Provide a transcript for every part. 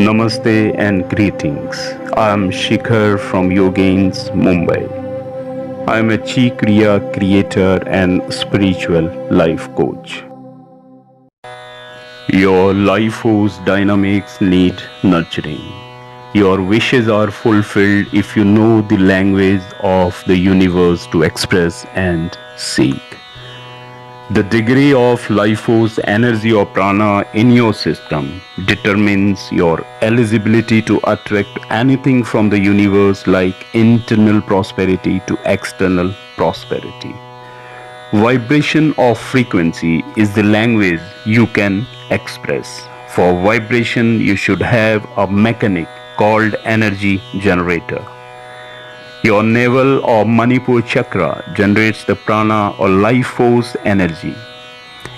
Namaste and greetings. I am Shikhar from Yogains, Mumbai. I am a Chi Kriya creator and spiritual life coach. Your life force dynamics need nurturing. Your wishes are fulfilled if you know the language of the universe to express and seek. The degree of life force energy or prana in your system determines your eligibility to attract anything from the universe, like internal prosperity to external prosperity. Vibration of frequency is the language you can express. For vibration, you should have a mechanic called energy generator. Your navel or Manipur chakra generates the prana or life force energy.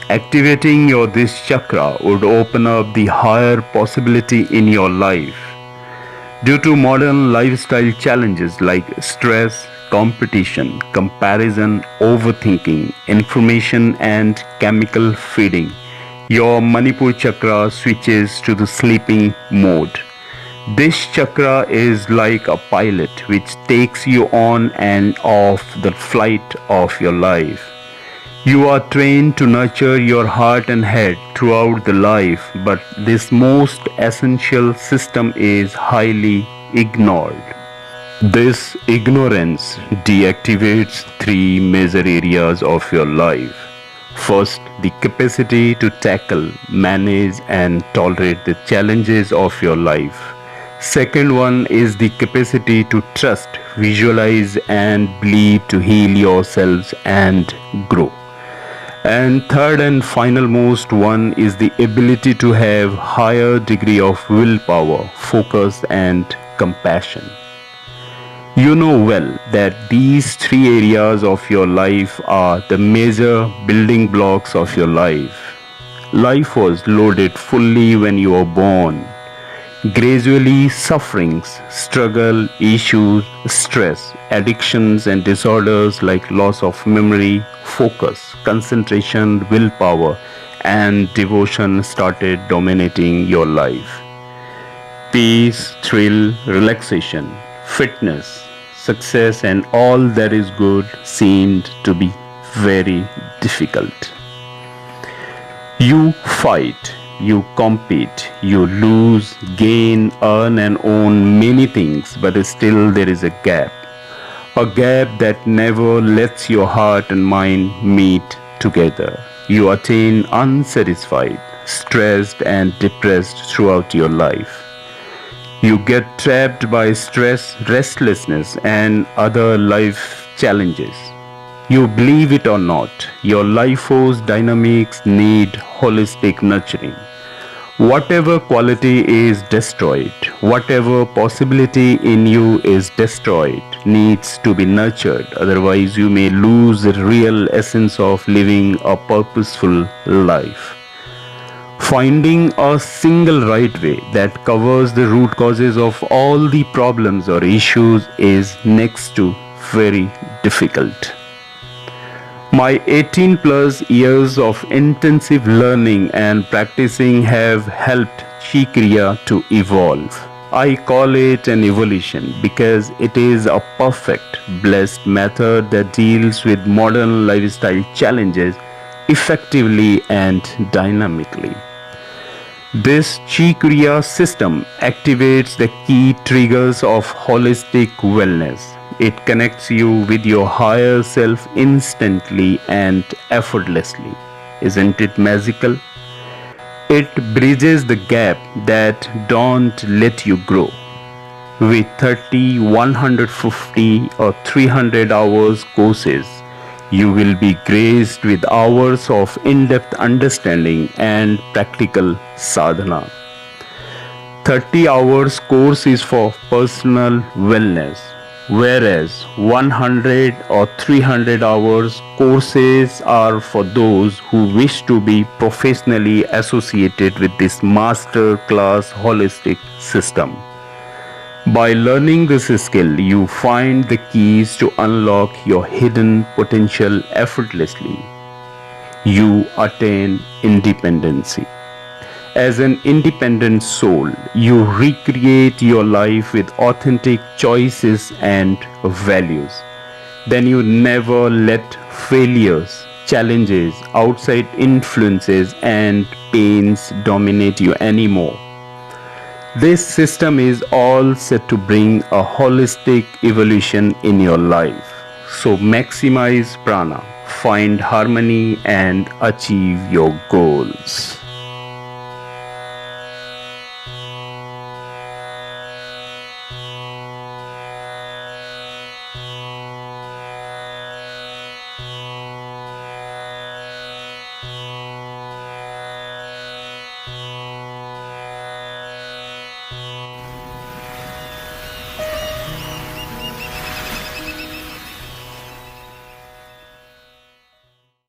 Activating this chakra would open up the higher possibility in your life. Due to modern lifestyle challenges like stress, competition, comparison, overthinking, information and chemical feeding, your Manipur chakra switches to the sleeping mode. This chakra is like a pilot which takes you on and off the flight of your life. You are trained to nurture your heart and head throughout the life, but this most essential system is highly ignored. This ignorance deactivates three major areas of your life. First, the capacity to tackle, manage and tolerate the challenges of your life. Second one is the capacity to trust, visualize and believe to heal yourselves and grow. And third and final most one is the ability to have higher degree of willpower, focus and compassion. You know well that these three areas of your life are the major building blocks of your life. Life was loaded fully when you were born. Gradually, sufferings, struggle, issues, stress, addictions and disorders like loss of memory, focus, concentration, willpower and devotion started dominating your life. Peace, thrill, relaxation, fitness, success and all that is good seemed to be very difficult. You fight. You compete, you lose, gain, earn and own many things, but still there is a gap. A gap that never lets your heart and mind meet together. You attain unsatisfied, stressed and depressed throughout your life. You get trapped by stress, restlessness and other life challenges. You believe it or not, your life force dynamics need holistic nurturing. Whatever quality is destroyed, whatever possibility in you is destroyed, needs to be nurtured. Otherwise, you may lose the real essence of living a purposeful life. Finding a single right way that covers the root causes of all the problems or issues is next to very difficult. My 18 plus years of intensive learning and practicing have helped Chi Kriya to evolve. I call it an evolution because it is a perfect, blessed method that deals with modern lifestyle challenges effectively and dynamically. This Chi Kriya system activates the key triggers of holistic wellness. It connects you with your higher self instantly and effortlessly. Isn't it magical? It bridges the gap that don't let you grow. With 30, 150 or 300 hours courses, you will be graced with hours of in-depth understanding and practical sadhana. 30 hours course is for personal wellness, whereas 100 or 300 hours courses are for those who wish to be professionally associated with this master class holistic system. By learning this skill, you find the keys to unlock your hidden potential effortlessly. You attain independency. As an independent soul, you recreate your life with authentic choices and values. Then you never let failures, challenges, outside influences, and pains dominate you anymore. This system is all set to bring a holistic evolution in your life. So maximize prana, find harmony, and achieve your goals.